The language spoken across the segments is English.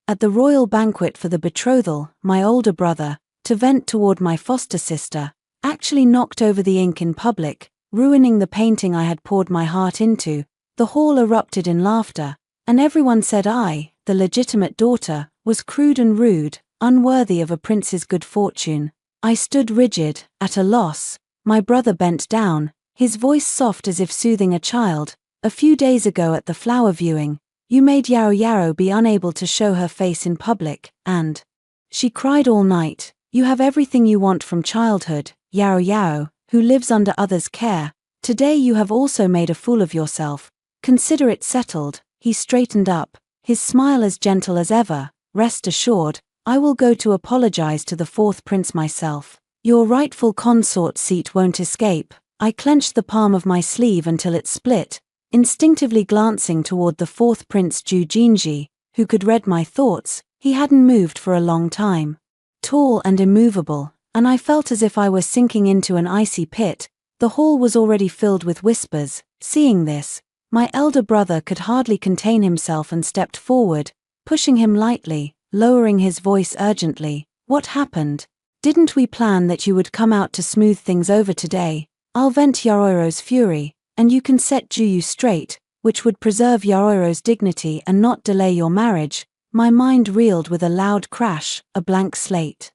at the royal banquet for the betrothal, my older brother, to vent toward my foster sister, actually knocked over the ink in public, ruining the painting I had poured my heart into. The hall erupted in laughter, and everyone said I, the legitimate daughter, was crude and rude, unworthy of a prince's good fortune. I stood rigid, at a loss. My brother bent down, his voice soft as if soothing a child. A few days ago at the flower viewing, you made Yaro Yaro be unable to show her face in public, and she cried all night. You have everything you want from childhood, Yaro Yaro, who lives under others' care. Today you have also made a fool of yourself. Consider it settled. He straightened up, his smile as gentle as ever. Rest assured, I will go to apologize to the fourth prince myself. Your rightful consort seat won't escape. I clenched the palm of my sleeve until it split, instinctively glancing toward the fourth prince Ju Jinji, who could read my thoughts. He hadn't moved for a long time. Tall and immovable, and I felt as if I were sinking into an icy pit. The hall was already filled with whispers. Seeing this, my elder brother could hardly contain himself and stepped forward, pushing him lightly, lowering his voice urgently. What happened? Didn't we plan that you would come out to smooth things over today? I'll vent Yaroro's fury, and you can set Juyu straight, which would preserve Yaroro's dignity and not delay your marriage. My mind reeled with a loud crash, a blank slate,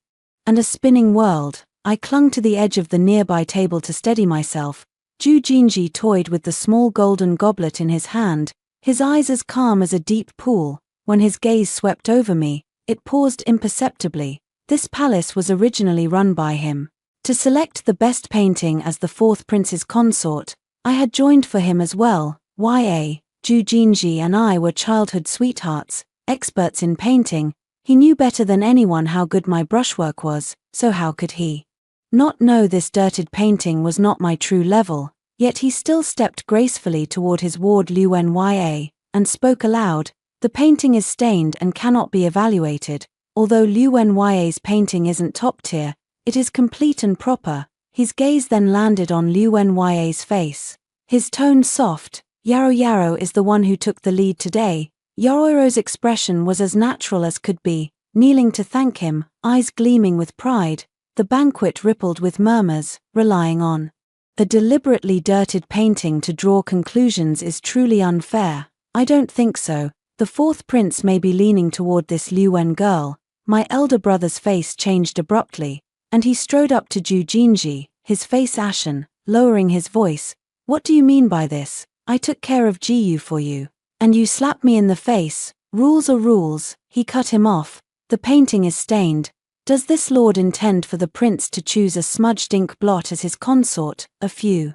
and a spinning world. I clung to the edge of the nearby table to steady myself. Ju Jinji toyed with the small golden goblet in his hand, his eyes as calm as a deep pool. When his gaze swept over me, it paused imperceptibly. This palace was originally run by him. To select the best painting as the fourth prince's consort, I had joined for him as well. Ju Jinji and I were childhood sweethearts, experts in painting. He knew better than anyone how good my brushwork was, so how could he not know this dirted painting was not my true level? Yet he still stepped gracefully toward his ward Liu Nya, and spoke aloud. The painting is stained and cannot be evaluated. Although Liu Nya's painting isn't top tier, it is complete and proper. His gaze then landed on Liu Nya's face. His tone soft. Yaro Yaro is the one who took the lead today. Yaroro's expression was as natural as could be, kneeling to thank him, eyes gleaming with pride. The banquet rippled with murmurs, relying on a deliberately dirted painting to draw conclusions is truly unfair. I don't think so. The fourth prince may be leaning toward this Liu Wen girl. My elder brother's face changed abruptly, and he strode up to Ju Jinji, his face ashen, lowering his voice. What do you mean by this? I took care of Jiyu for you, and you slap me in the face. Rules are rules. He cut him off. The painting is stained. Does this lord intend for the prince to choose a smudged ink blot as his consort? A few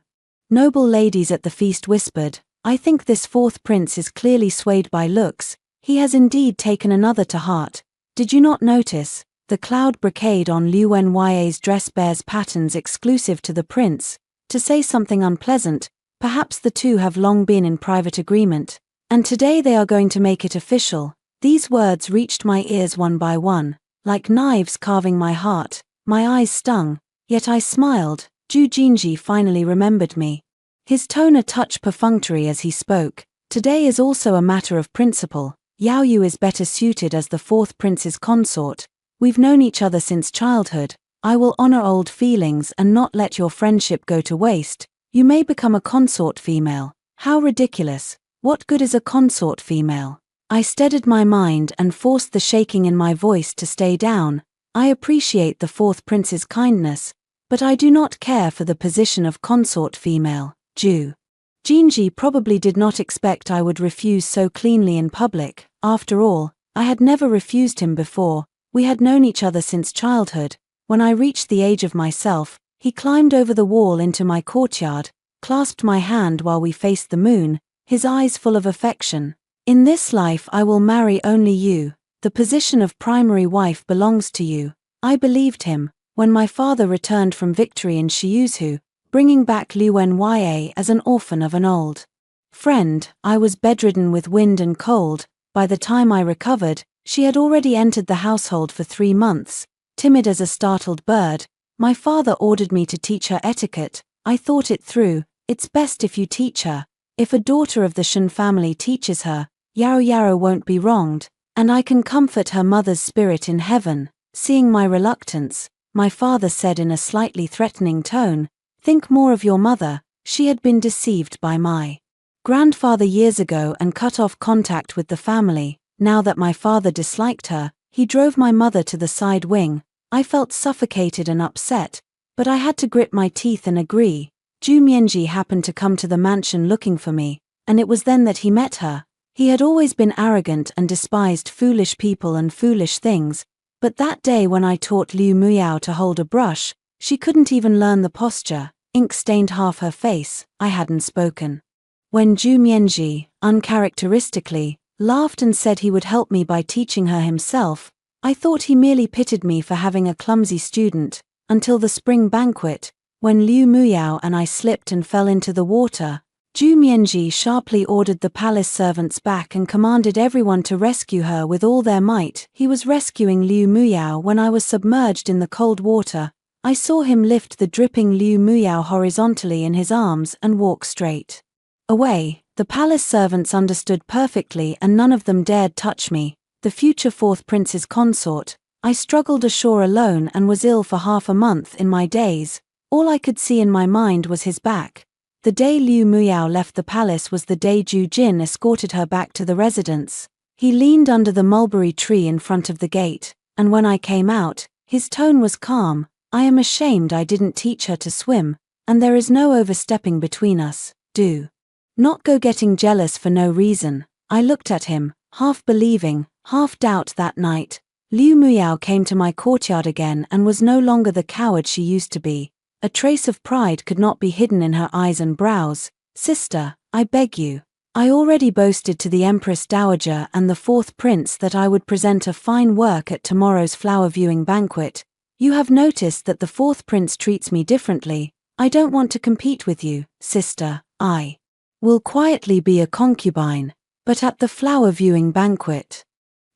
noble ladies at the feast whispered. I think this fourth prince is clearly swayed by looks. He has indeed taken another to heart. Did you not notice? The cloud brocade on Liu Nya's dress bears patterns exclusive to the prince. To say something unpleasant, perhaps the two have long been in private agreement, and today they are going to make it official. These words reached my ears one by one, like knives carving my heart. My eyes stung, yet I smiled. Ju Jinji finally remembered me. His tone a touch perfunctory as he spoke. Today is also a matter of principle. Yao Yu is better suited as the fourth prince's consort. We've known each other since childhood. I will honor old feelings and not let your friendship go to waste. You may become a consort female. How ridiculous. What good is a consort female? I steadied my mind and forced the shaking in my voice to stay down. I appreciate the fourth prince's kindness, but I do not care for the position of consort female. Ju Jinji probably did not expect I would refuse so cleanly in public. After all, I had never refused him before. We had known each other since childhood. When I reached the age of myself, he climbed over the wall into my courtyard, clasped my hand while we faced the moon, his eyes full of affection. In this life I will marry only you. The position of primary wife belongs to you. I believed him. When my father returned from victory in Shiuzu, bringing back Liu Nya as an orphan of an old friend, I was bedridden with wind and cold. By the time I recovered, she had already entered the household for 3 months. Timid as a startled bird, my father ordered me to teach her etiquette. I thought it through. It's best if you teach her. If a daughter of the Shen family teaches her, Yaro Yaro won't be wronged. And I can comfort her mother's spirit in heaven." Seeing my reluctance, my father said in a slightly threatening tone, "Think more of your mother. She had been deceived by my grandfather years ago and cut off contact with the family. Now that my father disliked her, he drove my mother to the side wing." I felt suffocated and upset, but I had to grit my teeth and agree. Ju Mianji happened to come to the mansion looking for me, and it was then that he met her. He had always been arrogant and despised foolish people and foolish things, but that day when I taught Liu Muyao to hold a brush, she couldn't even learn the posture. Ink stained half her face. I hadn't spoken. When Ju Mianji, uncharacteristically, laughed and said he would help me by teaching her himself, I thought he merely pitied me for having a clumsy student, until the spring banquet, when Liu Muyao and I slipped and fell into the water. Ju Mianji sharply ordered the palace servants back and commanded everyone to rescue her with all their might. He was rescuing Liu Muyao when I was submerged in the cold water. I saw him lift the dripping Liu Muyao horizontally in his arms and walk straight away. The palace servants understood perfectly and none of them dared touch me, the future fourth prince's consort. I struggled ashore alone and was ill for half a month in my days. All I could see in my mind was his back. The day Liu Muyao left the palace was the day Ju Jin escorted her back to the residence. He leaned under the mulberry tree in front of the gate, and when I came out, his tone was calm. "I am ashamed I didn't teach her to swim, and there is no overstepping between us. Do not go getting jealous for no reason." I looked at him, half believing, half doubt. That night, Liu Muyao came to my courtyard again and was no longer the coward she used to be. A trace of pride could not be hidden in her eyes and brows. "Sister, I beg you." I already boasted to the Empress Dowager and the fourth prince that I would present a fine work at tomorrow's flower viewing banquet. "You have noticed that the fourth prince treats me differently. I don't want to compete with you, sister. I will quietly be a concubine, but at the flower viewing banquet,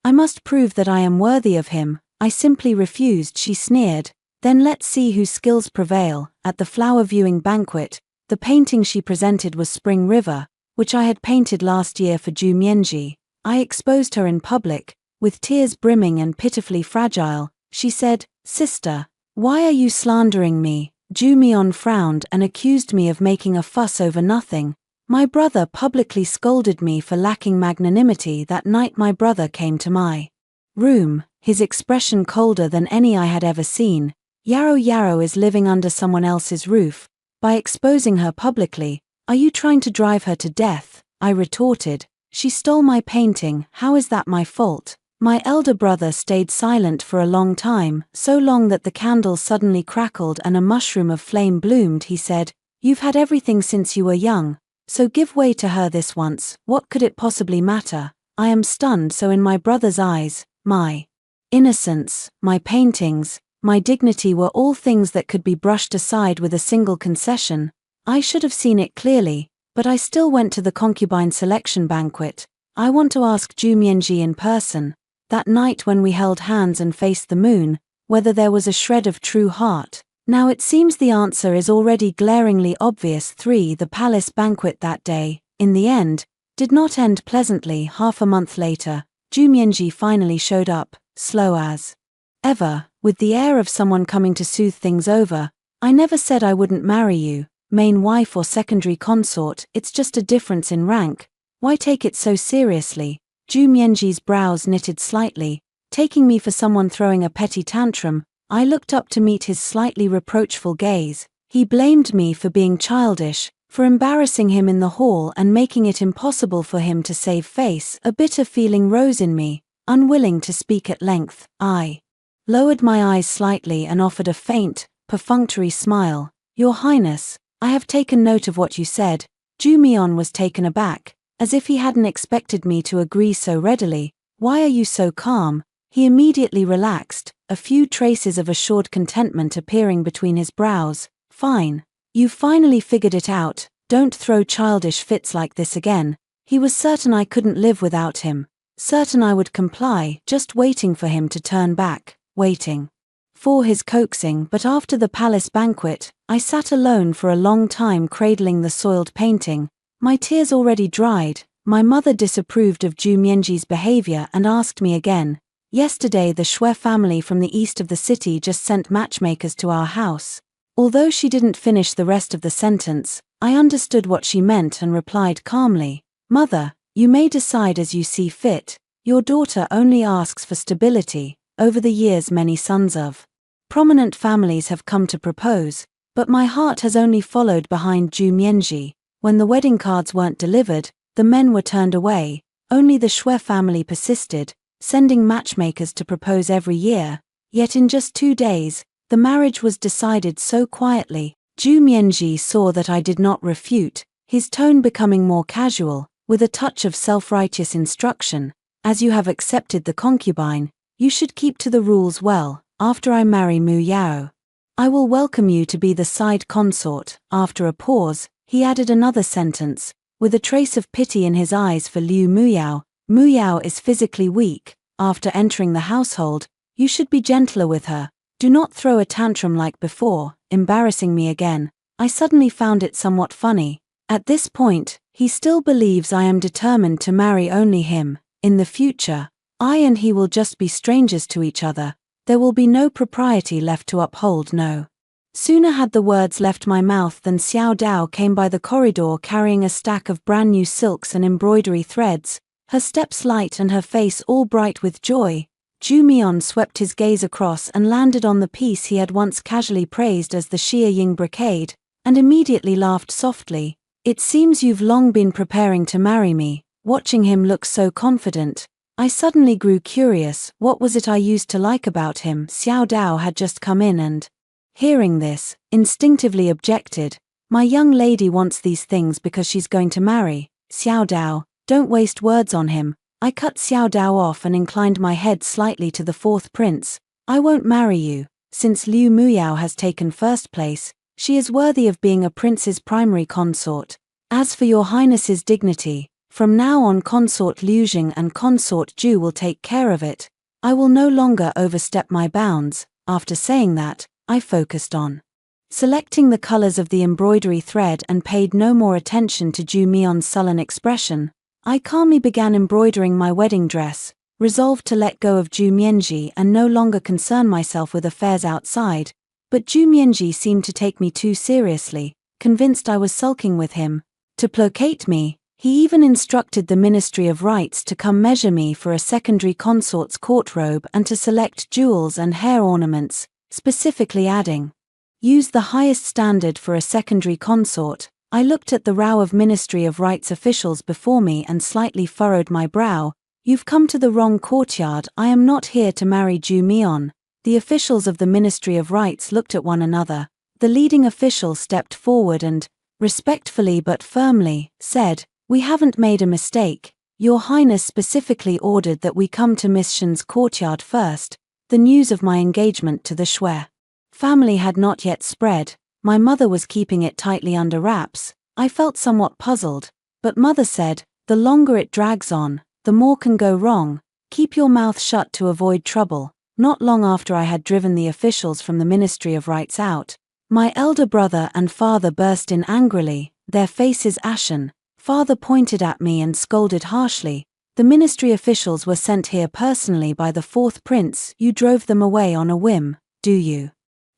I must prove that I am worthy of him." I simply refused. She sneered. "Then let's see whose skills prevail." At the flower viewing banquet, the painting she presented was Spring River, which I had painted last year for Ju Mianji. I exposed her in public, with tears brimming and pitifully fragile. She said, "Sister, why are you slandering me?" Ju Mian frowned and accused me of making a fuss over nothing. My brother publicly scolded me for lacking magnanimity. That night my brother came to my room, his expression colder than any I had ever seen. "Yarrow Yarrow is living under someone else's roof. By exposing her publicly, are you trying to drive her to death?" I retorted. "She stole my painting. How is that my fault?" My elder brother stayed silent for a long time, so long that the candle suddenly crackled and a mushroom of flame bloomed. He said, "You've had everything since you were young, so give way to her this once. What could it possibly matter?" I am stunned. So in my brother's eyes, my innocence, my paintings, my dignity were all things that could be brushed aside with a single concession. I should have seen it clearly, but I still went to the concubine selection banquet. I want to ask Ju Mianji in person, that night when we held hands and faced the moon, whether there was a shred of true heart. Now it seems the answer is already glaringly obvious. 3. The palace banquet that day, in the end, did not end pleasantly. Half a month later, Ju Mianji finally showed up, slow as ever, with the air of someone coming to soothe things over. "I never said I wouldn't marry you, main wife or secondary consort. It's just a difference in rank. Why take it so seriously?" Ju Mianji's brows knitted slightly. Taking me for someone throwing a petty tantrum, I looked up to meet his slightly reproachful gaze. He blamed me for being childish, for embarrassing him in the hall and making it impossible for him to save face. A bitter feeling rose in me. Unwilling to speak at length, I lowered my eyes slightly and offered a faint, perfunctory smile. "Your Highness, I have taken note of what you said." Ju Mian was taken aback, as if he hadn't expected me to agree so readily. "Why are you so calm?" He immediately relaxed, a few traces of assured contentment appearing between his brows. "Fine. You've finally figured it out. Don't throw childish fits like this again." He was certain I couldn't live without him, certain I would comply, just waiting for him to turn back, waiting for his coaxing. But after the palace banquet, I sat alone for a long time cradling the soiled painting. My tears already dried, My mother disapproved of Ju Mianji's behavior and asked me again. Yesterday the Shui family from the east of the city just sent matchmakers to our house. Although she didn't finish the rest of the sentence, I understood what she meant and replied calmly, Mother, you may decide as you see fit. Your daughter only asks for stability. Over the years many sons of prominent families have come to propose, but my heart has only followed behind Ju Mianji. When the wedding cards weren't delivered, the men were turned away. Only the Shui family persisted, sending matchmakers to propose every year. Yet in just 2 days, the marriage was decided so quietly. Ju Mianji saw that I did not refute, his tone becoming more casual, with a touch of self-righteous instruction. As you have accepted the concubine, you should keep to the rules well. After I marry Mu Yao, I will welcome you to be the side consort. After a pause, he added another sentence, with a trace of pity in his eyes for Liu Muyao. Muyao is physically weak. After entering the household, you should be gentler with her. Do not throw a tantrum like before, embarrassing me again. I suddenly found it somewhat funny. At this point, he still believes I am determined to marry only him. In the future, I and he will just be strangers to each other. There will be no propriety left to uphold. No. Sooner had the words left my mouth than Xiao Dao came by the corridor carrying a stack of brand new silks and embroidery threads, her steps light and her face all bright with joy. Ju Mian swept his gaze across and landed on the piece he had once casually praised as the Xia Ying brocade, and immediately laughed softly. It seems you've long been preparing to marry me. Watching him look so confident, I suddenly grew curious. What was it I used to like about him? Xiao Dao had just come in and, hearing this, instinctively objected. My young lady wants these things because she's going to marry. Xiao Dao, don't waste words on him. I cut Xiao Dao off and inclined my head slightly to the fourth prince. I won't marry you. Since Liu Muyao has taken first place, she is worthy of being a prince's primary consort. As for your highness's dignity, from now on consort Liu Jing and consort Ju will take care of it. I will no longer overstep my bounds. After saying that, I focused on selecting the colors of the embroidery thread and paid no more attention to Ju Mian's sullen expression. I calmly began embroidering my wedding dress, resolved to let go of Ju Mianji and no longer concern myself with affairs outside. But Ju Mianji seemed to take me too seriously, convinced I was sulking with him. To placate me, he even instructed the Ministry of Rites to come measure me for a secondary consort's court robe and to select jewels and hair ornaments, specifically adding, use the highest standard for a secondary consort. I looked at the row of Ministry of Rites officials before me and slightly furrowed my brow. You've come to the wrong courtyard. I am not here to marry Ju Mian. The officials of the Ministry of Rites looked at one another. The leading official stepped forward and, respectfully but firmly, said, we haven't made a mistake. Your Highness specifically ordered that we come to Miss Shen's courtyard first. The news of my engagement to the Shui family had not yet spread. My mother was keeping it tightly under wraps. I felt somewhat puzzled, but mother said, the longer it drags on, the more can go wrong. Keep your mouth shut to avoid trouble. Not long after I had driven the officials from the Ministry of Rites out, my elder brother and father burst in angrily, their faces ashen. Father pointed at me and scolded harshly. The ministry officials were sent here personally by the fourth prince. You drove them away on a whim. Do you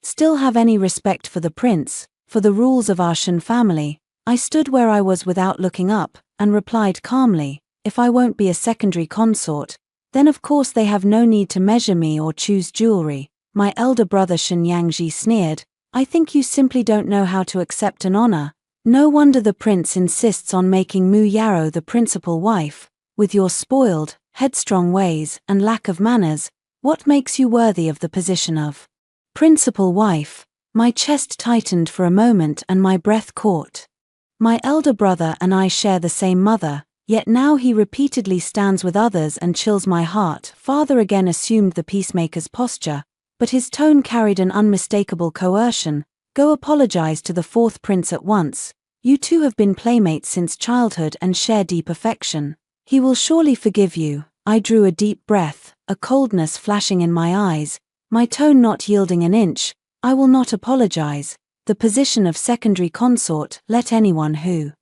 still have any respect for the prince, for the rules of our Shen family? I stood where I was without looking up, and replied calmly, if I won't be a secondary consort, then of course they have no need to measure me or choose jewelry. My elder brother Shen Yangji sneered, I think you simply don't know how to accept an honor. No wonder the prince insists on making Mu Yao the principal wife. With your spoiled, headstrong ways and lack of manners, what makes you worthy of the position of principal wife? My chest tightened for a moment and my breath caught. My elder brother and I share the same mother, yet now he repeatedly stands with others and chills my heart. Father again assumed the peacemaker's posture, but his tone carried an unmistakable coercion. Go apologize to the fourth prince at once. You two have been playmates since childhood and share deep affection. He will surely forgive you. I drew a deep breath, a coldness flashing in my eyes, my tone not yielding an inch. I will not apologize. The position of secondary consort, let anyone who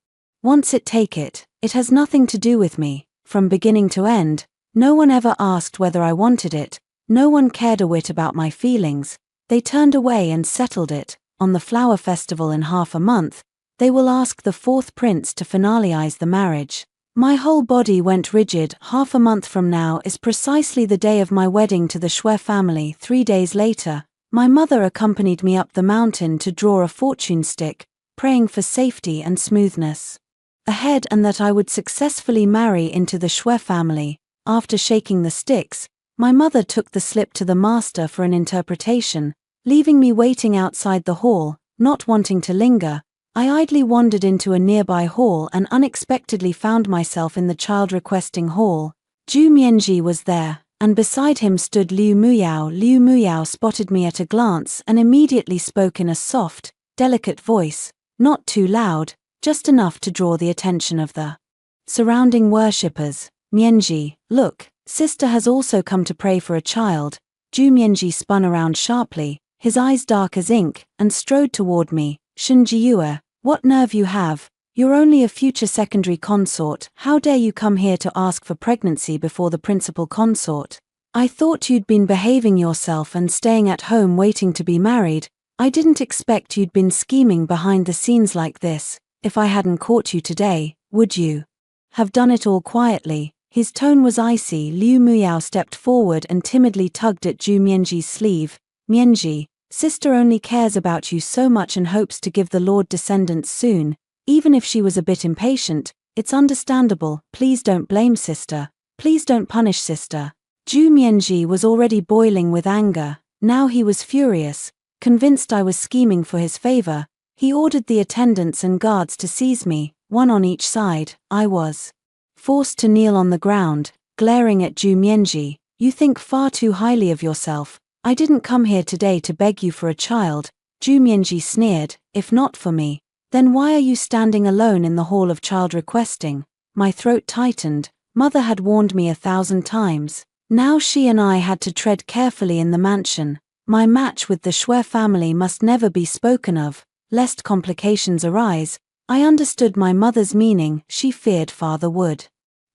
wants it take it. It has nothing to do with me, from beginning to end. No one ever asked whether I wanted it, no one cared a whit about my feelings. They turned away and settled it. On the flower festival in half a month, they will ask the fourth prince to finalize the marriage. My whole body went rigid. Half a month from now is precisely the day of my wedding to the Shui family. 3 days later, my mother accompanied me up the mountain to draw a fortune stick, praying for safety and smoothness ahead and that I would successfully marry into the Shui family. After shaking the sticks, my mother took the slip to the master for an interpretation, leaving me waiting outside the hall. Not wanting to linger, I idly wandered into a nearby hall and unexpectedly found myself in the child requesting hall. Zhu Mianji was there, and beside him stood Liu Muyao. Liu Muyao spotted me at a glance and immediately spoke in a soft, delicate voice, not too loud, just enough to draw the attention of the surrounding worshippers. Mianji, look, sister has also come to pray for a child. Zhu Mianji spun around sharply, his eyes dark as ink, and strode toward me. Shen Jiyue, what nerve you have, you're only a future secondary consort, how dare you come here to ask for pregnancy before the principal consort? I thought you'd been behaving yourself and staying at home waiting to be married. I didn't expect you'd been scheming behind the scenes like this. If I hadn't caught you today, would you have done it all quietly? His tone was icy. Liu Muyao stepped forward and timidly tugged at Zhu Mianji's sleeve. Mianji, sister only cares about you so much and hopes to give the Lord descendants soon. Even if she was a bit impatient, it's understandable. Please don't blame sister. Please don't punish sister. Zhu Mianji was already boiling with anger. Now he was furious, convinced I was scheming for his favor. He ordered the attendants and guards to seize me, one on each side. I was forced to kneel on the ground, glaring at Zhu Mianji. You think far too highly of yourself. I didn't come here today to beg you for a child. Zhu Mianji sneered. If not for me, then why are you standing alone in the hall of child requesting? My throat tightened. Mother had warned me 1,000 times. Now she and I had to tread carefully in the mansion. My match with the Shui family must never be spoken of, lest complications arise. I understood my mother's meaning. She feared father would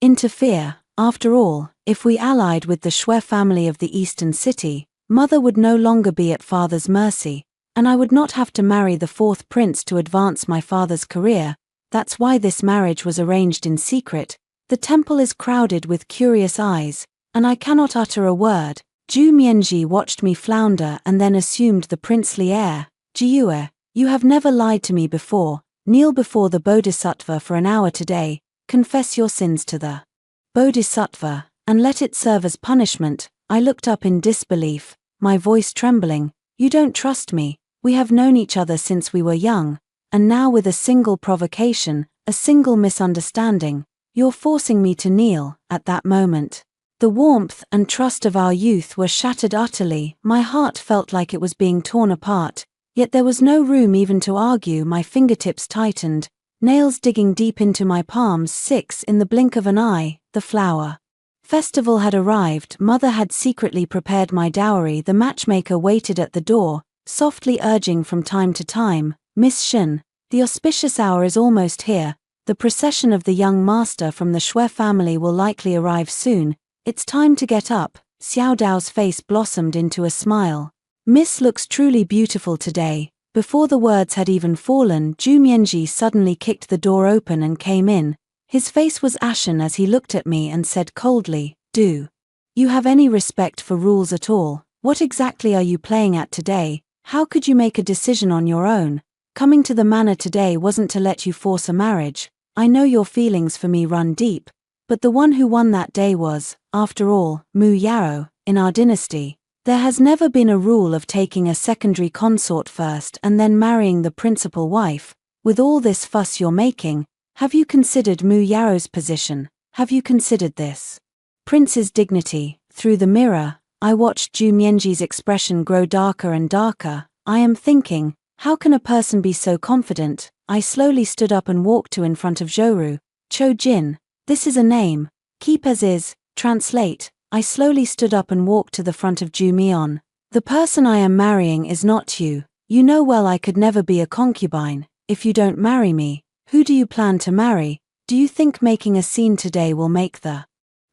interfere. After all, if we allied with the Shui family of the eastern city, mother would no longer be at father's mercy, and I would not have to marry the fourth prince to advance my father's career. That's why this marriage was arranged in secret. The temple is crowded with curious eyes, and I cannot utter a word. Zhu Mianji watched me flounder and then assumed the princely air. Jiyue, you have never lied to me before. Kneel before the Bodhisattva for an hour today, confess your sins to the Bodhisattva, and let it serve as punishment. I looked up in disbelief, my voice trembling. You don't trust me. We have known each other since we were young, and now with a single provocation, a single misunderstanding, you're forcing me to kneel. At that moment, the warmth and trust of our youth were shattered utterly. My heart felt like it was being torn apart. Yet there was no room even to argue. My fingertips tightened, nails digging deep into my palms. 6 in the blink of an eye, the flower festival had arrived. Mother had secretly prepared my dowry. The matchmaker waited at the door, softly urging from time to time, Miss Shen, the auspicious hour is almost here. The procession of the young master from the Shui family will likely arrive soon. It's time to get up. Xiao Dao's face blossomed into a smile. Miss looks truly beautiful today. Before the words had even fallen, Zhu Mianji suddenly kicked the door open and came in. His face was ashen as he looked at me and said coldly, Do you have any respect for rules at all? What exactly are you playing at today? How could you make a decision on your own? Coming to the manor today wasn't to let you force a marriage. I know your feelings for me run deep, but the one who won that day was, after all, Mu Yao. In our dynasty, there has never been a rule of taking a secondary consort first and then marrying the principal wife. With all this fuss you're making, have you considered Mu Yao's position? Have you considered this prince's dignity? Through the mirror, I watched Zhu Mianji's expression grow darker and darker. I am thinking, how can a person be so confident? I slowly stood up and walked to in front of Zhou. Cho Jin, this is a name. Keep as is. Translate. I slowly stood up and walked to the front of Zhu Mian. The person I am marrying is not you. You know well I could never be a concubine. If you don't marry me, who do you plan to marry? Do you think making a scene today will make the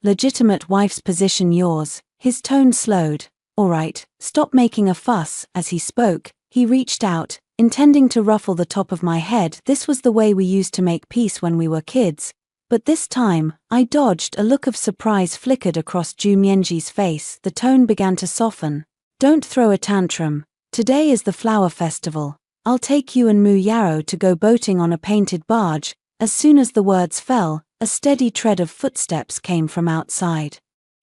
legitimate wife's position yours? His tone slowed. All right, stop making a fuss. As he spoke, he reached out, intending to ruffle the top of my head. This was the way we used to make peace when we were kids. But this time, I dodged. A look of surprise flickered across Ju Mienji's face. The tone began to soften. Don't throw a tantrum. Today is the flower festival. I'll take you and Mu Yaro to go boating on a painted barge. As soon as the words fell, a steady tread of footsteps came from outside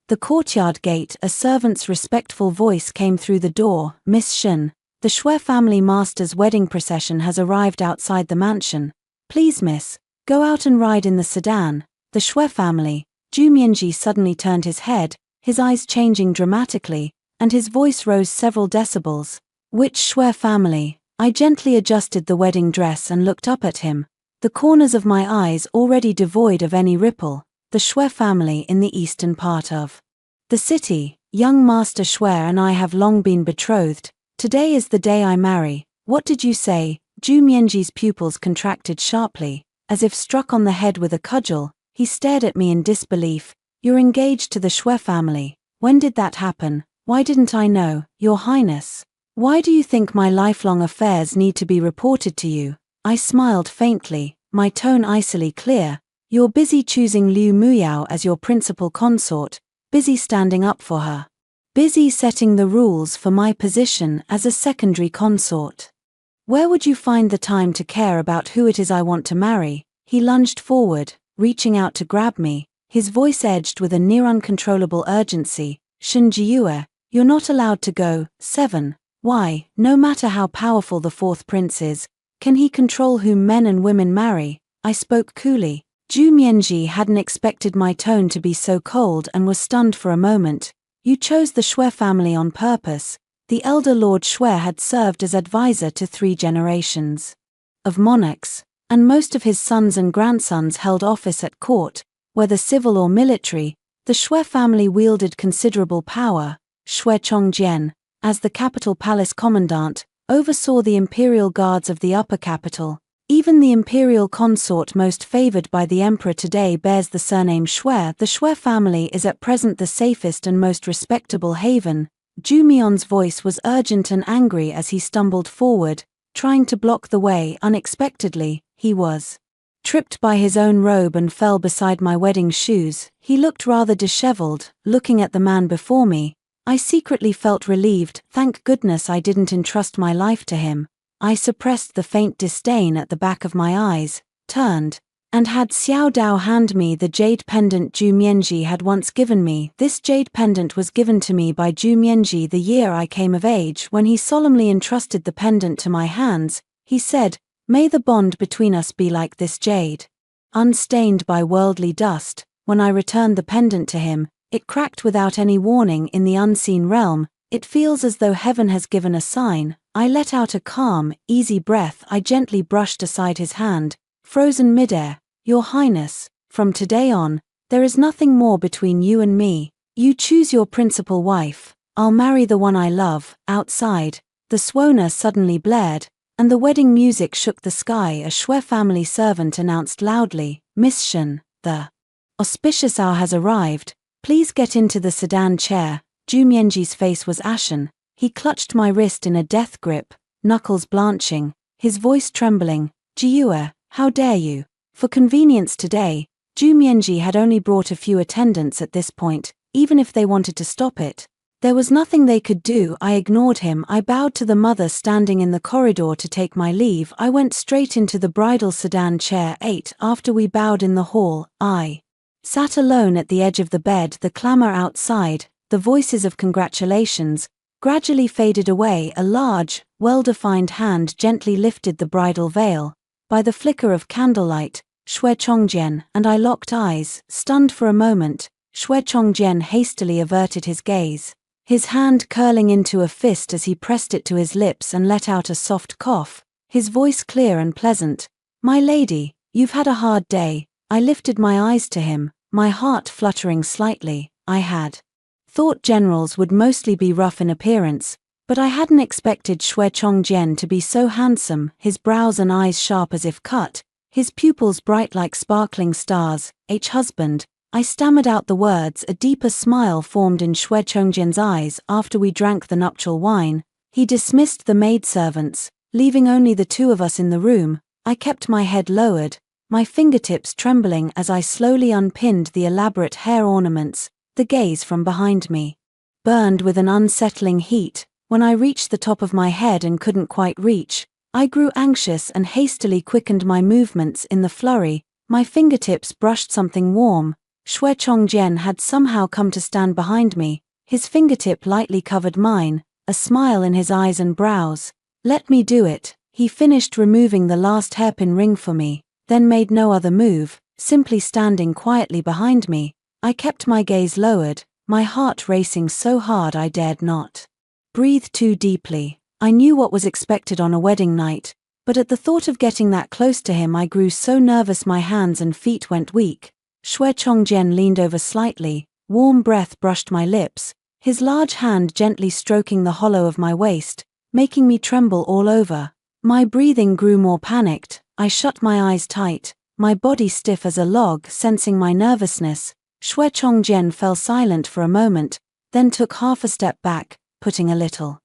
the courtyard gate. A servant's respectful voice came through the door. Miss Shen, the Shui family master's wedding procession has arrived outside the mansion. Please, miss, go out and ride in the sedan. The Shui family. Ju Mienji suddenly turned his head, his eyes changing dramatically, and his voice rose several decibels. Which Shui family? I gently adjusted the wedding dress and looked up at him, the corners of my eyes already devoid of any ripple. The Shui family in the eastern part of the city. Young Master Shui and I have long been betrothed. Today is the day I marry. What did you say? Ju Mienji's pupils contracted sharply, as if struck on the head with a cudgel. He stared at me in disbelief. You're engaged to the Shui family. When did that happen? Why didn't I know, Your Highness? Why do you think my lifelong affairs need to be reported to you? I smiled faintly, my tone icily clear. You're busy choosing Liu Muyao as your principal consort, busy standing up for her. Busy setting the rules for my position as a secondary consort. Where would you find the time to care about who it is I want to marry? He lunged forward, reaching out to grab me, his voice edged with a near uncontrollable urgency. Shen Jiyue, you're not allowed to go. 7. Why, no matter how powerful the fourth prince is, can he control whom men and women marry? I spoke coolly. Ju Mienji hadn't expected my tone to be so cold and was stunned for a moment. You chose the Shui family on purpose. The elder Lord Shui had served as advisor to 3 generations of monarchs, and most of his sons and grandsons held office at court, whether civil or military. The Shui family wielded considerable power. Shui Chongjian, as the capital palace commandant, oversaw the imperial guards of the upper capital. Even the imperial consort most favored by the emperor today bears the surname Shui. The Shui family is at present the safest and most respectable haven. Ju Mion's voice was urgent and angry as he stumbled forward, trying to block the way. Unexpectedly, he was tripped by his own robe and fell beside my wedding shoes. He looked rather disheveled. Looking at the man before me, I secretly felt relieved. Thank goodness I didn't entrust my life to him. I suppressed the faint disdain at the back of my eyes, turned, and had Xiao Dao hand me the jade pendant Ju Mienji had once given me. This jade pendant was given to me by Ju Mienji the year I came of age. When he solemnly entrusted the pendant to my hands, he said, "May the bond between us be like this jade, unstained by worldly dust." When I returned the pendant to him, it cracked without any warning. In the unseen realm, it feels as though heaven has given a sign. I let out a calm, easy breath. I gently brushed aside his hand, frozen midair. Your Highness, from today on, there is nothing more between you and me. You choose your principal wife. I'll marry the one I love. Outside, the Swona suddenly blared, and the wedding music shook the sky. A Shui family servant announced loudly, "Miss Shen, the auspicious hour has arrived. Please get into the sedan chair." Ju Mienji's face was ashen. He clutched my wrist in a death grip, knuckles blanching, his voice trembling. "Jiyue, how dare you?" For convenience today, Ju Mienji had only brought a few attendants at this point. Even if they wanted to stop it, there was nothing they could do. I ignored him. I bowed to the mother standing in the corridor to take my leave. I went straight into the bridal sedan chair. 8. After we bowed in the hall, I sat alone at the edge of the bed. The clamor outside, the voices of congratulations, gradually faded away. A large, well-defined hand gently lifted the bridal veil. By the flicker of candlelight, Shui Chongjian and I locked eyes, stunned for a moment. Shui Chongjian hastily averted his gaze, his hand curling into a fist as he pressed it to his lips and let out a soft cough, his voice clear and pleasant. "My lady, you've had a hard day." I lifted my eyes to him, my heart fluttering slightly. I had thought generals would mostly be rough in appearance, but I hadn't expected Shui Chongjian to be so handsome, his brows and eyes sharp as if cut. his pupils bright like sparkling stars. Husband, I stammered out the words. A deeper smile formed in Shwe Chongjian's eyes. After we drank the nuptial wine, he dismissed the maidservants, leaving only the two of us in the room. I kept my head lowered, my fingertips trembling as I slowly unpinned the elaborate hair ornaments. The gaze from behind me burned with an unsettling heat. When I reached the top of my head and couldn't quite reach, I grew anxious and hastily quickened my movements. In the flurry, my fingertips brushed something warm. Shwe Chongjian had somehow come to stand behind me. His fingertip lightly covered mine, a smile in his eyes and brows. Let me do it. He finished removing the last hairpin ring for me, then made no other move, simply standing quietly behind me. I kept my gaze lowered, my heart racing so hard I dared not breathe too deeply. I knew what was expected on a wedding night, but at the thought of getting that close to him I grew so nervous my hands and feet went weak. Shwe Chongjian leaned over slightly, warm breath brushed my lips, his large hand gently stroking the hollow of my waist, making me tremble all over. My breathing grew more panicked. I shut my eyes tight, my body stiff as a log. Sensing my nervousness, Shwe Chongjian fell silent for a moment, then took half a step back, putting a little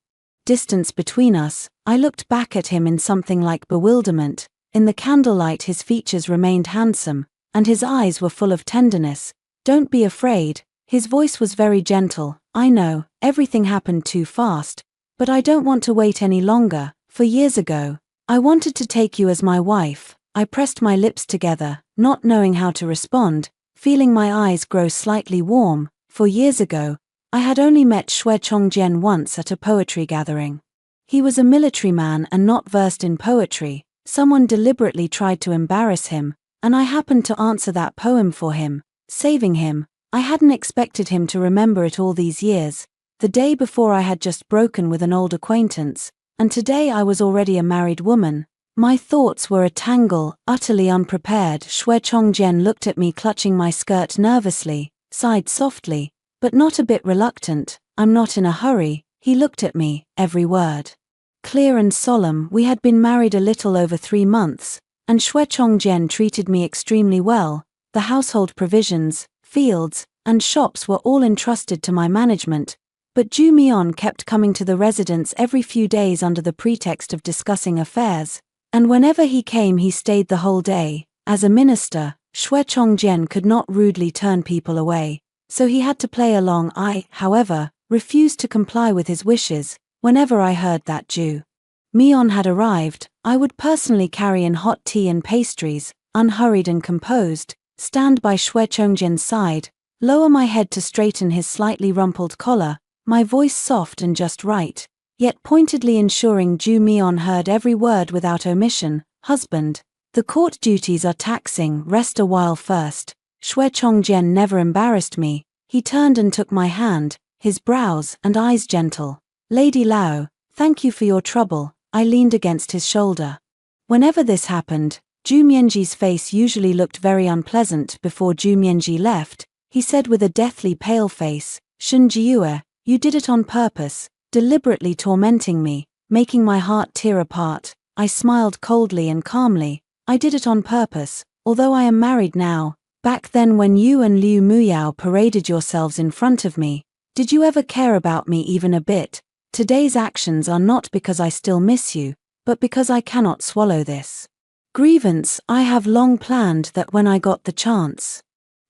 distance between us. I looked back at him in something like bewilderment. In the candlelight his features remained handsome, and his eyes were full of tenderness. Don't be afraid. His voice was very gentle. I know, everything happened too fast, but I don't want to wait any longer. For years ago, I wanted to take you as my wife. I pressed my lips together, not knowing how to respond, feeling my eyes grow slightly warm. For years ago, I had only met Shwe Chongjian once at a poetry gathering. He was a military man and not versed in poetry. Someone deliberately tried to embarrass him, and I happened to answer that poem for him, saving him. I hadn't expected him to remember it all these years. The day before I had just broken with an old acquaintance, and today I was already a married woman. My thoughts were a tangle, utterly unprepared. Shwe Chongjian looked at me clutching my skirt nervously, sighed softly, but not a bit reluctant. I'm not in a hurry. He looked at me, every word clear and solemn. We had been married a little over 3 months, and Shwe Chongjian treated me extremely well. The household provisions, fields, and shops were all entrusted to my management, but Ju Mian kept coming to the residence every few days under the pretext of discussing affairs, and whenever he came he stayed the whole day. As a minister, Shwe Chongjian could not rudely turn people away, so he had to play along. I, however, refused to comply with his wishes. Whenever I heard that Ju Mian had arrived, I would personally carry in hot tea and pastries, unhurried and composed, stand by Shwe Chongjian's side, lower my head to straighten his slightly rumpled collar, my voice soft and just right, yet pointedly ensuring Ju Mian heard every word without omission. Husband, the court duties are taxing, rest a while first. Shwe Chongjian never embarrassed me. He turned and took my hand, his brows and eyes gentle. Lady Lao, thank you for your trouble. I leaned against his shoulder. Whenever this happened, Ju Mianji's face usually looked very unpleasant. Before Ju Mianji left, he said with a deathly pale face, Shun Jiue, you did it on purpose, deliberately tormenting me, making my heart tear apart. I smiled coldly and calmly. I did it on purpose, although I am married now. Back then when you and Liu Muyao paraded yourselves in front of me, did you ever care about me even a bit? Today's actions are not because I still miss you, but because I cannot swallow this grievance. I have long planned that when I got the chance,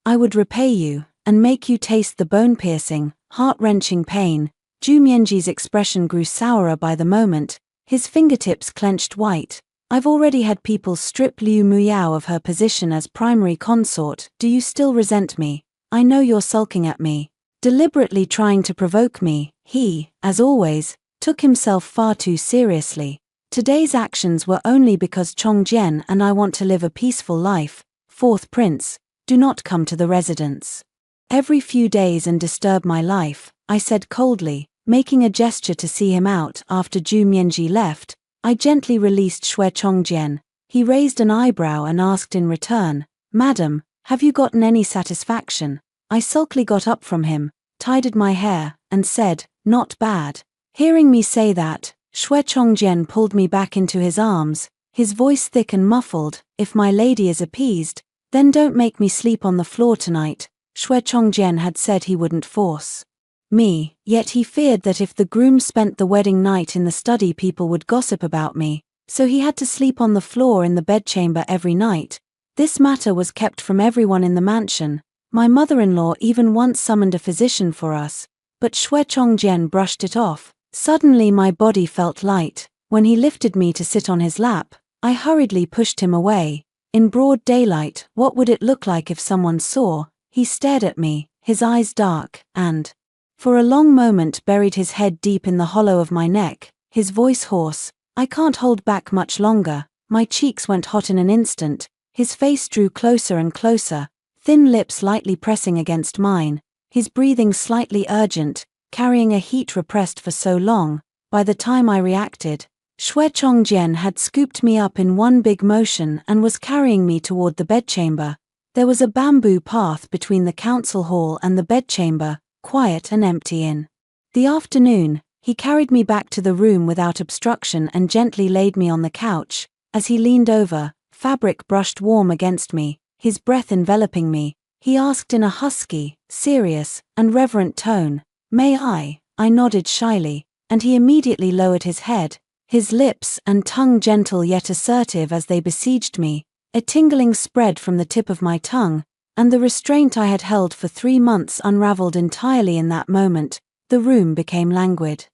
I would repay you, and make you taste the bone-piercing, heart-wrenching pain. Ju Mianji's expression grew sourer by the moment, his fingertips clenched white. I've already had people strip Liu Muyao of her position as primary consort. Do you still resent me? I know you're sulking at me, deliberately trying to provoke me. He, as always, took himself far too seriously. Today's actions were only because Chongjian and I want to live a peaceful life. Fourth Prince, do not come to the residence every few days and disturb my life, I said coldly, making a gesture to see him out. After Ju Mianji left, I gently released Shwe Chongjian. He raised an eyebrow and asked in return, Madam, have you gotten any satisfaction? I sulkily got up from him, tidied my hair, and said, not bad. Hearing me say that, Shwe Chongjian pulled me back into his arms, his voice thick and muffled. "If my lady is appeased, then don't make me sleep on the floor tonight." Shwe Chongjian had said he wouldn't force me, yet he feared that if the groom spent the wedding night in the study, people would gossip about me, so he had to sleep on the floor in the bedchamber every night. This matter was kept from everyone in the mansion. My mother-in-law even once summoned a physician for us, but Shwe Chongjian brushed it off. Suddenly my body felt light. When he lifted me to sit on his lap, I hurriedly pushed him away. In broad daylight, what would it look like if someone saw? He stared at me, his eyes dark, and for a long moment buried his head deep in the hollow of my neck, his voice hoarse. I can't hold back much longer. My cheeks went hot in an instant. His face drew closer and closer, thin lips lightly pressing against mine, his breathing slightly urgent, carrying a heat repressed for so long. By the time I reacted, Shwe Chongjian had scooped me up in one big motion and was carrying me toward the bedchamber. There was a bamboo path between the council hall and the bedchamber, quiet and empty. In the afternoon, he carried me back to the room without obstruction and gently laid me on the couch. As he leaned over, fabric brushed warm against me, his breath enveloping me, he asked in a husky, serious, and reverent tone, "May I?" I nodded shyly, and he immediately lowered his head, his lips and tongue gentle yet assertive as they besieged me. A tingling spread from the tip of my tongue, and the restraint I had held for 3 months unraveled entirely in that moment. The room became languid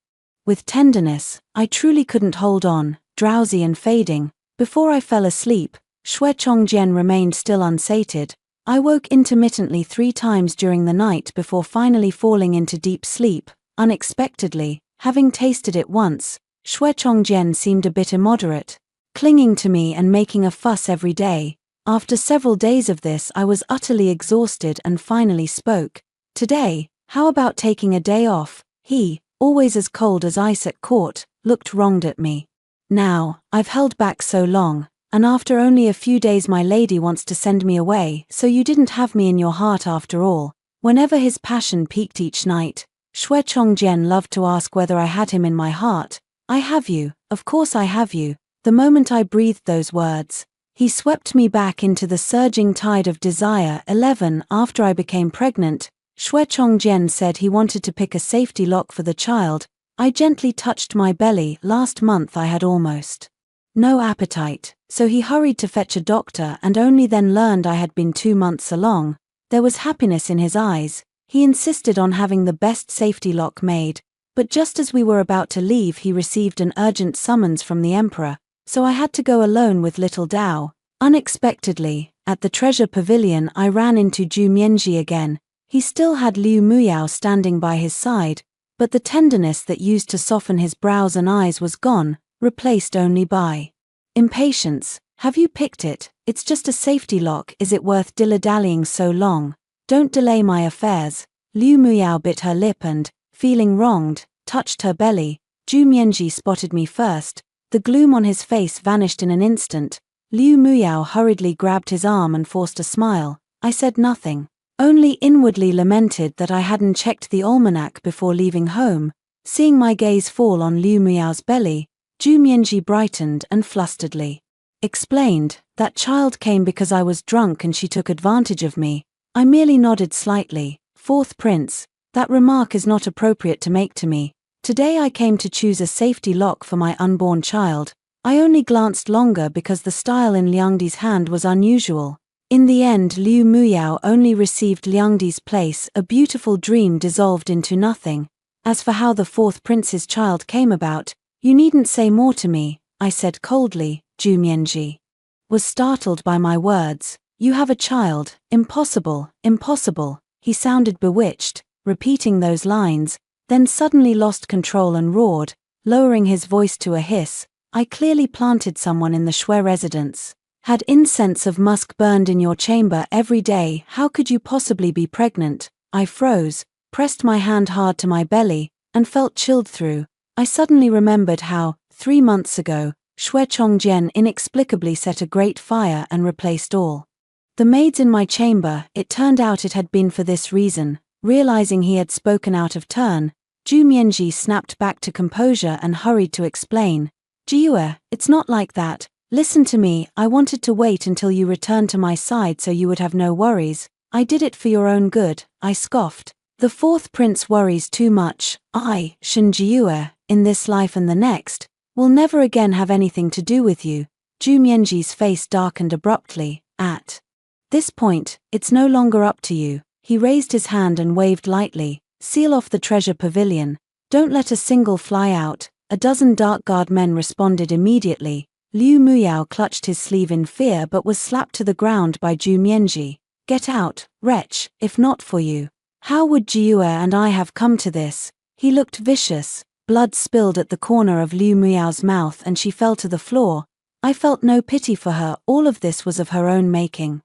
with tenderness. I truly couldn't hold on, drowsy and fading. Before I fell asleep, Shwe Chongjian remained still unsated. I woke intermittently 3 times during the night before finally falling into deep sleep, unexpectedly. Having tasted it once, Shwe Chongjian seemed a bit immoderate, clinging to me and making a fuss every day. After several days of this, I was utterly exhausted and finally spoke. "Today, how about taking a day off?" He, always as cold as ice at court, looked wronged at me. "Now, I've held back so long, and after only a few days my lady wants to send me away, so you didn't have me in your heart after all." Whenever his passion peaked each night, Shwe Chongjian loved to ask whether I had him in my heart. "I have you, of course I have you." The moment I breathed those words, he swept me back into the surging tide of desire. 11. After I became pregnant, Shwe Chongjian said he wanted to pick a safety lock for the child. I gently touched my belly. Last month I had almost no appetite, so he hurried to fetch a doctor and only then learned I had been 2 months along. There was happiness in his eyes. He insisted on having the best safety lock made, but just as we were about to leave he received an urgent summons from the emperor, so I had to go alone with little Dao. Unexpectedly, at the treasure pavilion I ran into Zhu Mianji again. He still had Liu Muyao standing by his side, but the tenderness that used to soften his brows and eyes was gone, replaced only by impatience. "Have you picked it? It's just a safety lock. Is it worth dilly-dallying so long? Don't delay my affairs." Liu Muyao bit her lip and, feeling wronged, touched her belly. Zhu Mianji spotted me first. The gloom on his face vanished in an instant. Liu Muyao hurriedly grabbed his arm and forced a smile. I said nothing, only inwardly lamented that I hadn't checked the almanac before leaving home. Seeing my gaze fall on Liu Muyao's belly, Zhu Mianji brightened and flusteredly explained, "That child came because I was drunk and she took advantage of me." I merely nodded slightly. "Fourth prince, that remark is not appropriate to make to me. Today I came to choose a safety lock for my unborn child." I only glanced longer because the style in Liangdi's hand was unusual. In the end Liu Muyao only received Liangdi's place. A beautiful dream dissolved into nothing. "As for how the fourth prince's child came about, you needn't say more to me," I said coldly. Zhu Mianji was startled by my words. "You have a child? Impossible, impossible." He sounded bewitched, repeating those lines, then suddenly lost control and roared, lowering his voice to a hiss, "I clearly planted someone in the Shwe residence. Had incense of musk burned in your chamber every day. How could you possibly be pregnant?" I froze, pressed my hand hard to my belly, and felt chilled through. I suddenly remembered how, 3 months ago, Shwe Chongjian inexplicably set a great fire and replaced all the maids in my chamber. It turned out it had been for this reason. Realizing he had spoken out of turn, Zhu Mianji snapped back to composure and hurried to explain. "Jiue, it's not like that. Listen to me, I wanted to wait until you returned to my side so you would have no worries. I did it for your own good, I scoffed. The fourth prince worries too much. I, Shen Jiue, in this life and the next, will never again have anything to do with you. Zhu Mianji's face darkened abruptly. At this point, it's no longer up to you. He raised his hand and waved lightly. Seal off the treasure pavilion. Don't let a single fly out. A dozen dark guard men responded immediately. Liu Muyao clutched his sleeve in fear but was slapped to the ground by Zhu Mianji. Get out, wretch, if not for you. How would Jiue and I have come to this? He looked vicious. Blood spilled at the corner of Liu Muyao's mouth and she fell to the floor. I felt no pity for her, all of this was of her own making.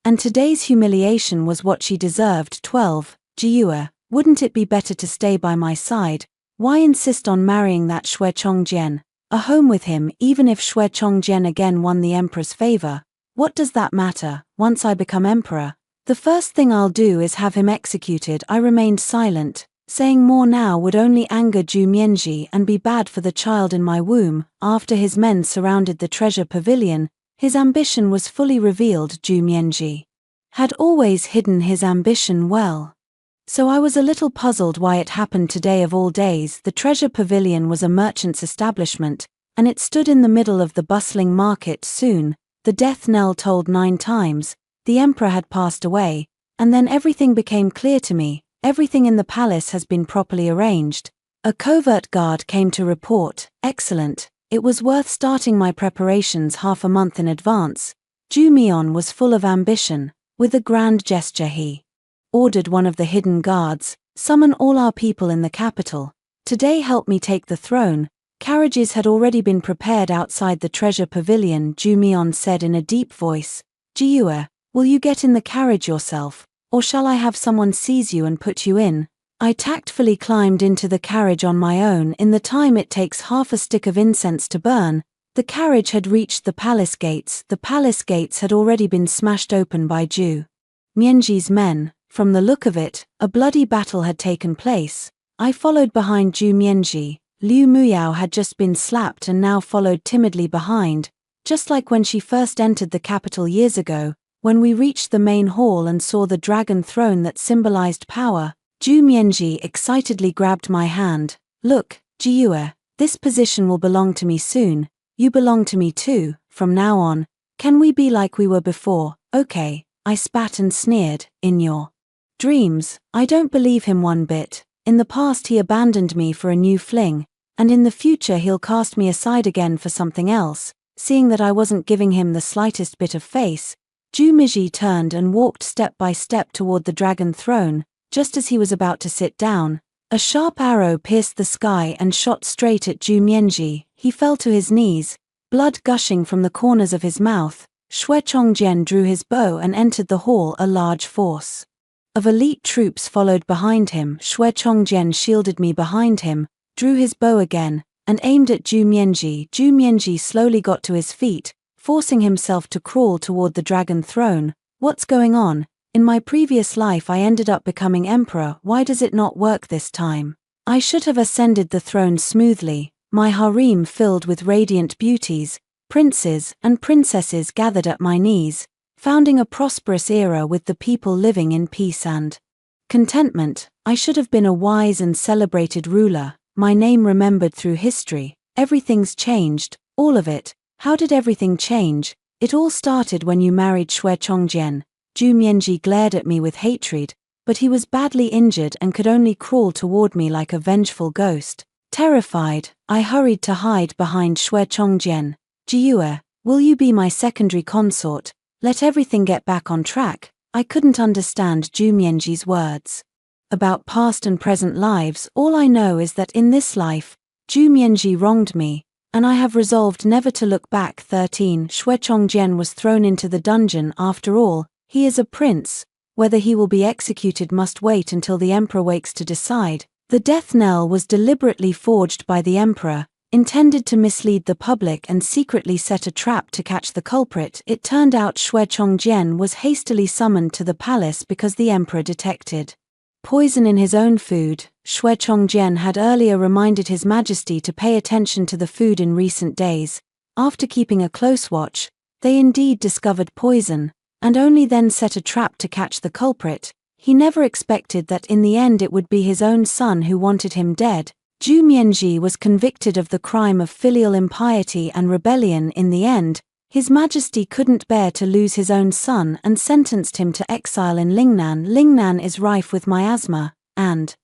And today's humiliation was what she deserved. 12. Jiue, wouldn't it be better to stay by my side? Why insist on marrying that Xue Chongjian? A home with him, even if Xue Chongjian again won the emperor's favor. What does that matter? Once I become emperor, the first thing I'll do is have him executed. I remained silent. Saying more now would only anger Zhu Mianji and be bad for the child in my womb. After his men surrounded the treasure pavilion, his ambition was fully revealed. Zhu Mianji had always hidden his ambition well. So I was a little puzzled why it happened today of all days. The treasure pavilion was a merchant's establishment, and it stood in the middle of the bustling market. Soon, the death knell tolled 9 times, the emperor had passed away, and then everything became clear to me. Everything in the palace has been properly arranged. A covert guard came to report. Excellent. It was worth starting my preparations half a month in advance. Zhu Mian was full of ambition. With a grand gesture he ordered one of the hidden guards, summon all our people in the capital. Today help me take the throne. Carriages had already been prepared outside the treasure pavilion. Zhu Mian said in a deep voice. Jiue, will you get in the carriage yourself, or shall I have someone seize you and put you in? I tactfully climbed into the carriage on my own. In the time it takes half a stick of incense to burn, the carriage had reached the palace gates. The palace gates had already been smashed open by Zhu Mianji's men. From the look of it, a bloody battle had taken place. I followed behind Zhu Mianji. Liu Muyao had just been slapped and now followed timidly behind, just like when she first entered the capital years ago. When we reached the main hall and saw the dragon throne that symbolized power, Zhu Mianji excitedly grabbed my hand. Look, Jiue, this position will belong to me soon. You belong to me too, from now on. Can we be like we were before? Okay, I spat and sneered. In your dreams, I don't believe him one bit. In the past he abandoned me for a new fling, and in the future he'll cast me aside again for something else. Seeing that I wasn't giving him the slightest bit of face, Zhu Mianji turned and walked step by step toward the dragon throne. Just as he was about to sit down, a sharp arrow pierced the sky and shot straight at Zhu Mianji. He fell to his knees, blood gushing from the corners of his mouth. Xue Chongjian drew his bow and entered the hall. A large force of elite troops followed behind him. Xue Chongjian shielded me behind him, drew his bow again, and aimed at Zhu Mianji. Zhu Mianji slowly got to his feet, forcing himself to crawl toward the dragon throne. What's going on? In my previous life I ended up becoming emperor. Why does it not work this time? I should have ascended the throne smoothly. My harem filled with radiant beauties, princes and princesses gathered at my knees, founding a prosperous era with the people living in peace and contentment. I should have been a wise and celebrated ruler, my name remembered through history. Everything's changed, all of it. How did everything change? It all started when you married Xue Chongjian. Zhu Mianji glared at me with hatred, but he was badly injured and could only crawl toward me like a vengeful ghost. Terrified, I hurried to hide behind Xue Chongjian. Jiue, will you be my secondary consort? Let everything get back on track. I couldn't understand Zhu Mianji's words about past and present lives. All I know is that in this life, Zhu Mianji wronged me, and I have resolved never to look back. 13. Xue Chongjian was thrown into the dungeon. After all, he is a prince. Whether he will be executed must wait until the emperor wakes to decide. The death knell was deliberately forged by the emperor, intended to mislead the public and secretly set a trap to catch the culprit. It turned out Xue Chongjian was hastily summoned to the palace because the emperor detected poison in his own food. Xue Chongjian had earlier reminded His Majesty to pay attention to the food in recent days. After keeping a close watch, they indeed discovered poison, and only then set a trap to catch the culprit. He never expected that in the end it would be his own son who wanted him dead. Zhu Mianji was convicted of the crime of filial impiety and rebellion in the end. His Majesty couldn't bear to lose his own son and sentenced him to exile in Lingnan. Lingnan is rife with miasma, and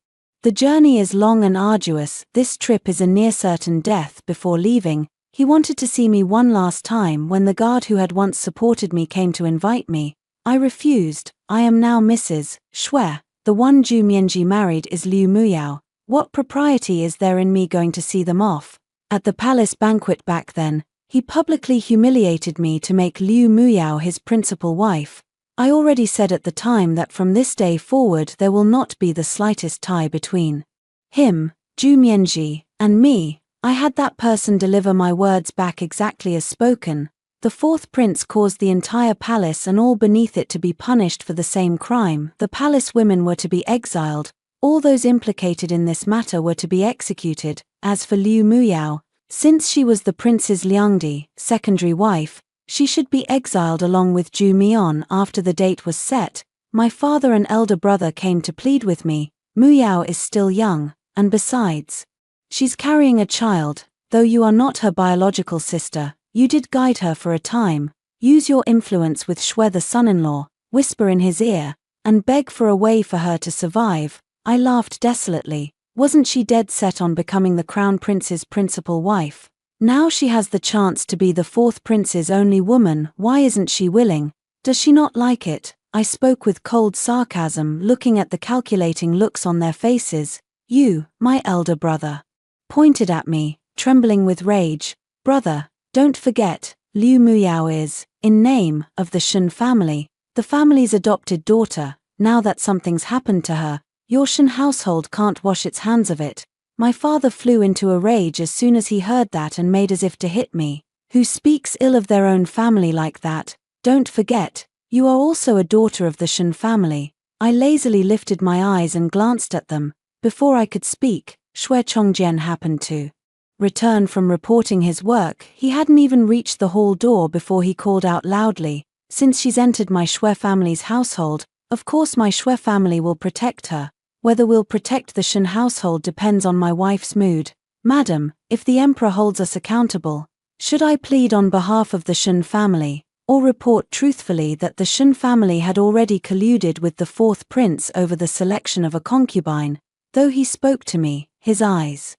the journey is long and arduous. This trip is a near certain death. Before leaving, he wanted to see me one last time. When the guard who had once supported me came to invite me, I refused. I am now Mrs. Shui. The one Zhu Mianji married is Liu Muyao. What propriety is there in me going to see them off? At the palace banquet back then, he publicly humiliated me to make Liu Muyao his principal wife. I already said at the time that from this day forward there will not be the slightest tie between him, Zhu Mianji, and me. I had that person deliver my words back exactly as spoken. The fourth prince caused the entire palace and all beneath it to be punished for the same crime. The palace women were to be exiled. All those implicated in this matter were to be executed. As for Liu Muyao, since she was the prince's Liangdi, secondary wife, she should be exiled along with Zhu Mian. After the date was set, my father and elder brother came to plead with me. Muyao is still young, and besides, she's carrying a child. Though you are not her biological sister, you did guide her for a time. Use your influence with Shui the son-in-law, whisper in his ear, and beg for a way for her to survive. I laughed desolately. Wasn't she dead set on becoming the crown prince's principal wife? Now she has the chance to be the fourth prince's only woman. Why isn't she willing? Does she not like it? I spoke with cold sarcasm, looking at the calculating looks on their faces. You, my elder brother, pointed at me, trembling with rage. Brother, don't forget, Liu Muyao is, in name, of the Shen family, the family's adopted daughter. Now that something's happened to her, your Shen household can't wash its hands of it. My father flew into a rage as soon as he heard that and made as if to hit me. Who speaks ill of their own family like that? Don't forget, you are also a daughter of the Shen family. I lazily lifted my eyes and glanced at them. Before I could speak, Shui Chongjian happened to return from reporting his work. He hadn't even reached the hall door before he called out loudly, "Since she's entered my Shui family's household, of course my Shui family will protect her. Whether we'll protect the Shen household depends on my wife's mood. Madam, if the emperor holds us accountable, should I plead on behalf of the Shen family, or report truthfully that the Shen family had already colluded with the fourth prince over the selection of a concubine?" Though he spoke to me, his eyes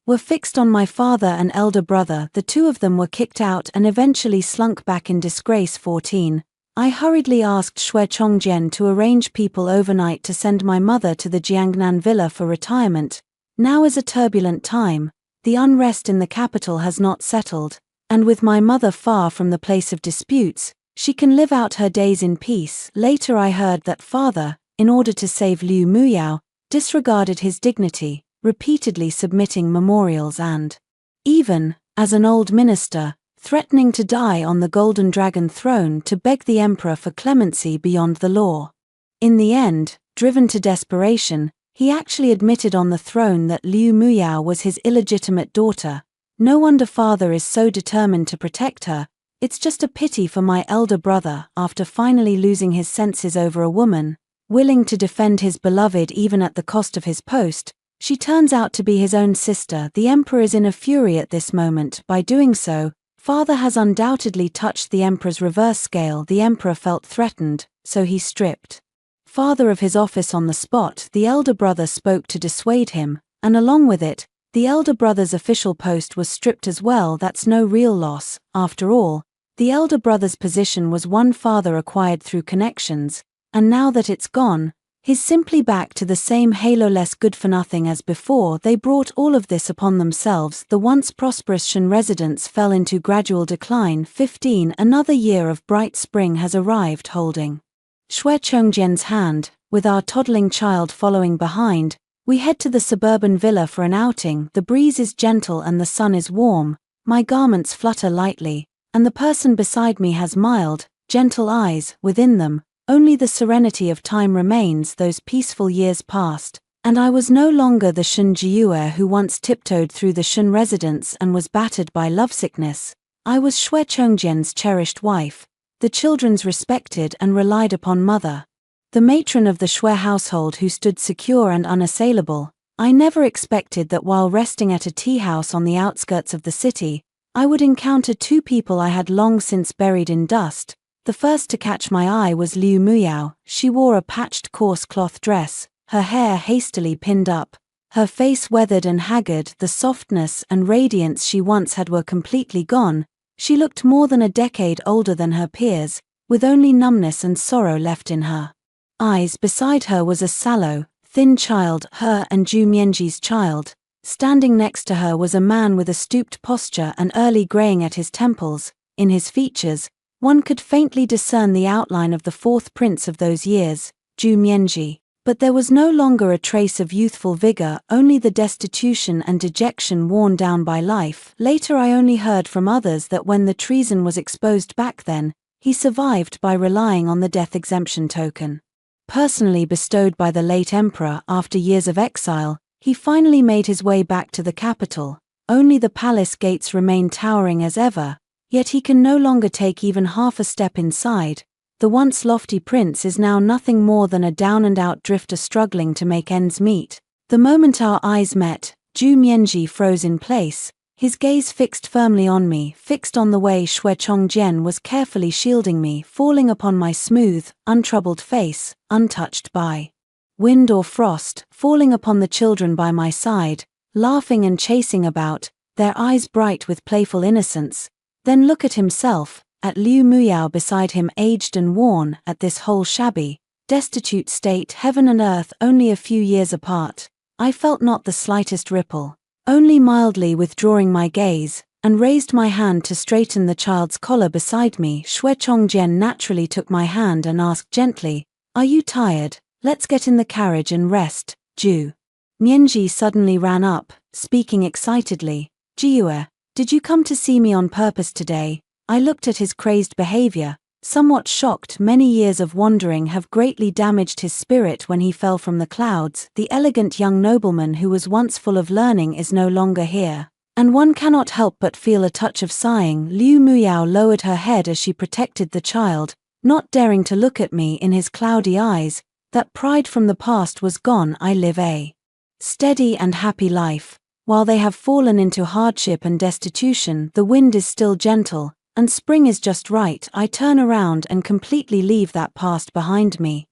were fixed on my father and elder brother. The two of them were kicked out and eventually slunk back in disgrace. 14. I hurriedly asked Shui Chongjian to arrange people overnight to send my mother to the Jiangnan villa for retirement. Now is a turbulent time. The unrest in the capital has not settled, and with my mother far from the place of disputes, she can live out her days in peace. Later I heard that father, in order to save Liu Muyao, disregarded his dignity, repeatedly submitting memorials and even, as an old minister, threatening to die on the Golden Dragon throne to beg the emperor for clemency beyond the law. In the end, driven to desperation, he actually admitted on the throne that Liu Muyao was his illegitimate daughter. No wonder father is so determined to protect her. It's just a pity for my elder brother. After finally losing his senses over a woman, willing to defend his beloved even at the cost of his post, she turns out to be his own sister. The emperor is in a fury at this moment. By doing so, father has undoubtedly touched the emperor's reverse scale. The emperor felt threatened, so he stripped father of his office on the spot. The elder brother spoke to dissuade him, and along with it, the elder brother's official post was stripped as well. That's no real loss. After all, the elder brother's position was one father acquired through connections, and now that it's gone, he's simply back to the same halo-less good-for-nothing as before. They brought all of this upon themselves. The once prosperous Shen residence fell into gradual decline. 15. Another year of bright spring has arrived. Holding Shui Chongjian's hand, with our toddling child following behind, we head to the suburban villa for an outing. The breeze is gentle and the sun is warm. My garments flutter lightly, and the person beside me has mild, gentle eyes. Within them, only the serenity of time remains. Those peaceful years passed, and I was no longer the Shen Jiue who once tiptoed through the Shen residence and was battered by lovesickness. I was Shwe Chongjian's cherished wife, the children's respected and relied upon mother. The matron of the Shwe household who stood secure and unassailable. I never expected that while resting at a tea house on the outskirts of the city, I would encounter two people I had long since buried in dust. The first to catch my eye was Liu Muyao. She wore a patched coarse cloth dress, her hair hastily pinned up, her face weathered and haggard. The softness and radiance she once had were completely gone. She looked more than a decade older than her peers, with only numbness and sorrow left in her eyes. Beside her was a sallow, thin child, her and Zhu Mianji's child. Standing next to her was a man with a stooped posture and early graying at his temples. In his features, one could faintly discern the outline of the fourth prince of those years, Zhu Mianji. But there was no longer a trace of youthful vigor, only the destitution and dejection worn down by life. Later I only heard from others that when the treason was exposed back then, he survived by relying on the death exemption token personally bestowed by the late emperor. After years of exile, he finally made his way back to the capital. Only the palace gates remain towering as ever, yet he can no longer take even half a step inside. The once lofty prince is now nothing more than a down-and-out drifter struggling to make ends meet. The moment our eyes met, Zhu Mianji froze in place, his gaze fixed firmly on me, fixed on the way Shwe Chongjian was carefully shielding me, falling upon my smooth, untroubled face, untouched by wind or frost, falling upon the children by my side, laughing and chasing about, their eyes bright with playful innocence. Then look at himself, at Liu Muyao beside him, aged and worn, at this whole shabby, destitute state, heaven and earth only a few years apart. I felt not the slightest ripple, only mildly withdrawing my gaze, and raised my hand to straighten the child's collar beside me. Shwe Chongjian naturally took my hand and asked gently, "Are you tired? Let's get in the carriage and rest." Zhu Mianji suddenly ran up, speaking excitedly. "Jiue, did you come to see me on purpose today?" I looked at his crazed behavior, somewhat shocked. Many years of wandering have greatly damaged his spirit. When he fell from the clouds, the elegant young nobleman who was once full of learning is no longer here, and one cannot help but feel a touch of sighing. Liu Muyao lowered her head as she protected the child, not daring to look at me in his cloudy eyes. That pride from the past was gone. I live a steady and happy life. While they have fallen into hardship and destitution, the wind is still gentle, and spring is just right. I turn around and completely leave that past behind me.